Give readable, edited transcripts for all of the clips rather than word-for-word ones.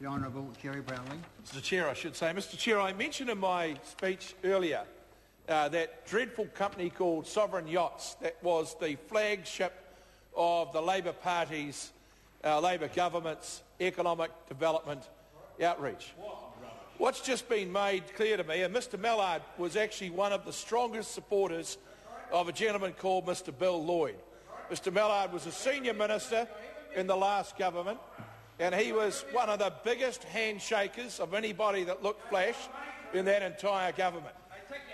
The Honourable Jerry Brownlee. Mr Chair, I should say. Mr Chair, I mentioned in my speech earlier that dreadful company called Sovereign Yachts that was the flagship of the Labor Party's, Labor government's economic development outreach. What's just been made clear to me, and Mr Mallard was actually one of the strongest supporters of a gentleman called Mr Bill Lloyd. Mr Mallard was a senior minister in the last government, and he was one of the biggest handshakers of anybody that looked flash in that entire government.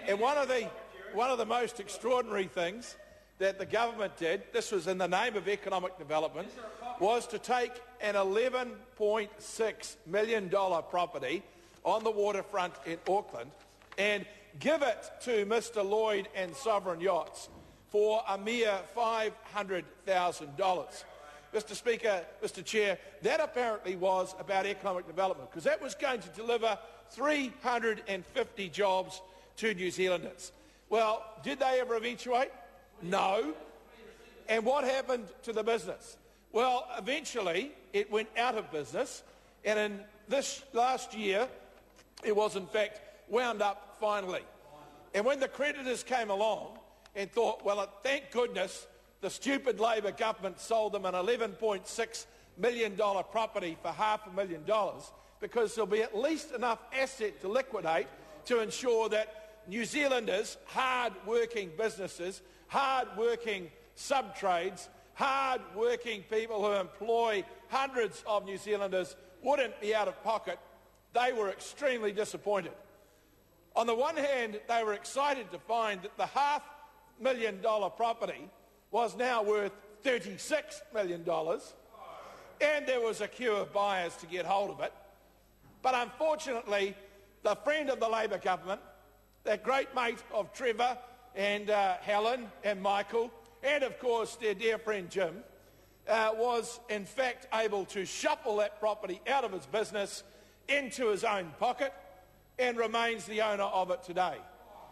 And one of the most extraordinary things that the government did, this was in the name of economic development, was to take an $11.6 million property on the waterfront in Auckland and give it to Mr Lloyd and Sovereign Yachts for a mere $500,000. Mr Speaker, Mr Chair, that apparently was about economic development, because that was going to deliver 350 jobs to New Zealanders. Well, did they ever eventuate? No. And what happened to the business? Well, eventually it went out of business, and in this last year it was in fact wound up finally. And when the creditors came along and thought, well, thank goodness the stupid Labor government sold them an $11.6 million property for $500,000, because there'll be at least enough asset to liquidate to ensure that New Zealanders, hard-working businesses, hard-working sub-trades, hard-working people who employ hundreds of New Zealanders wouldn't be out of pocket. They were extremely disappointed. On the one hand, they were excited to find that the $500,000 property was now worth $36 million, and there was a queue of buyers to get hold of it. But unfortunately, the friend of the Labor government, that great mate of Trevor and Helen and Michael, and of course their dear friend Jim, was in fact able to shuffle that property out of his business into his own pocket and remains the owner of it today.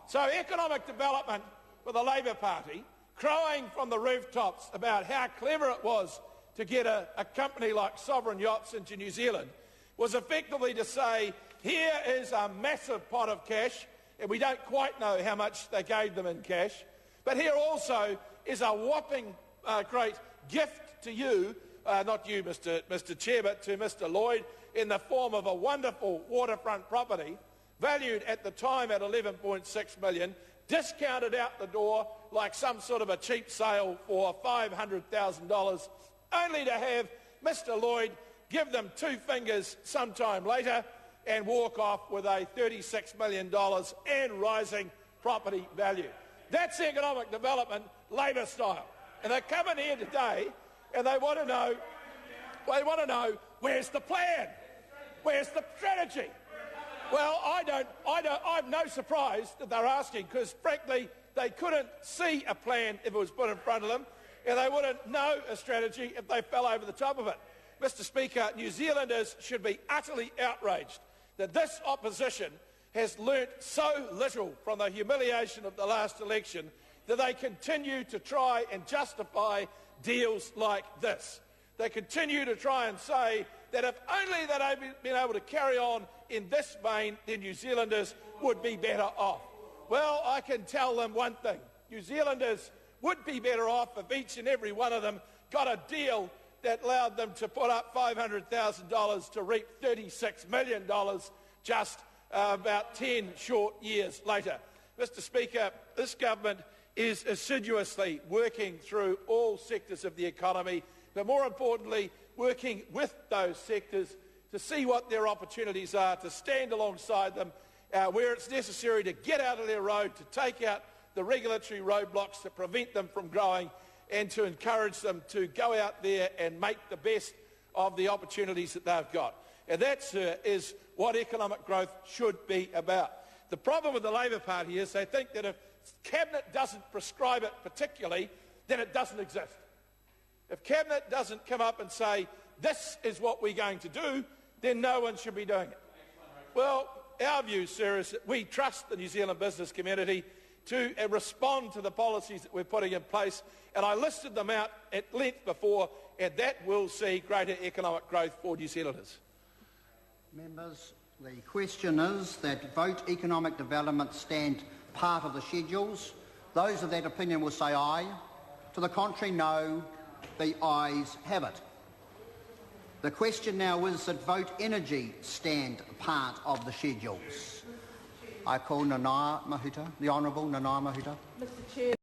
So economic development for the Labor Party, crowing from the rooftops about how clever it was to get a company like Sovereign Yachts into New Zealand, was effectively to say, here is a massive pot of cash, and we don't quite know how much they gave them in cash, but here also is a whopping great gift to you, not you, Mr Chair, but to Mr Lloyd, in the form of a wonderful waterfront property, valued at the time at $11.6 million, discounted out the door like some sort of a cheap sale for $500,000, only to have Mr Lloyd give them two fingers sometime later and walk off with a $36 million and rising property value. That's economic development, Labor style. And they come in here today and they want to know, where's the plan? Where's the strategy? Well, I'm no surprise that they're asking, because frankly they couldn't see a plan if it was put in front of them, and they wouldn't know a strategy if they fell over the top of it. Mr Speaker, New Zealanders should be utterly outraged that this opposition has learnt so little from the humiliation of the last election that they continue to try and justify deals like this. They continue to try and say that if only they'd been able to carry on in this vein, then New Zealanders would be better off. Well, I can tell them one thing. New Zealanders would be better off if each and every one of them got a deal that allowed them to put up $500,000 to reap $36 million just about 10 short years later. Mr Speaker, this government is assiduously working through all sectors of the economy, but more importantly, working with those sectors to see what their opportunities are, to stand alongside them where it's necessary to get out of their road, to take out the regulatory roadblocks that prevent them from growing, and to encourage them to go out there and make the best of the opportunities that they've got. And that, sir, is what economic growth should be about. The problem with the Labor Party is they think that if Cabinet doesn't prescribe it particularly, then it doesn't exist. If Cabinet doesn't come up and say, this is what we're going to do, then no one should be doing it. Well, our view, sir, is that we trust the New Zealand business community to respond to the policies that we're putting in place, and I listed them out at length before, and that will see greater economic growth for New Zealanders. Members, the question is that vote economic development stand part of the schedules. Those of that opinion will say aye. To the contrary, no. The ayes have it. The question now is that vote energy stand part of the schedules. I call Nanaia Mahuta, the Honourable Nanaia Mahuta. Mr Chair.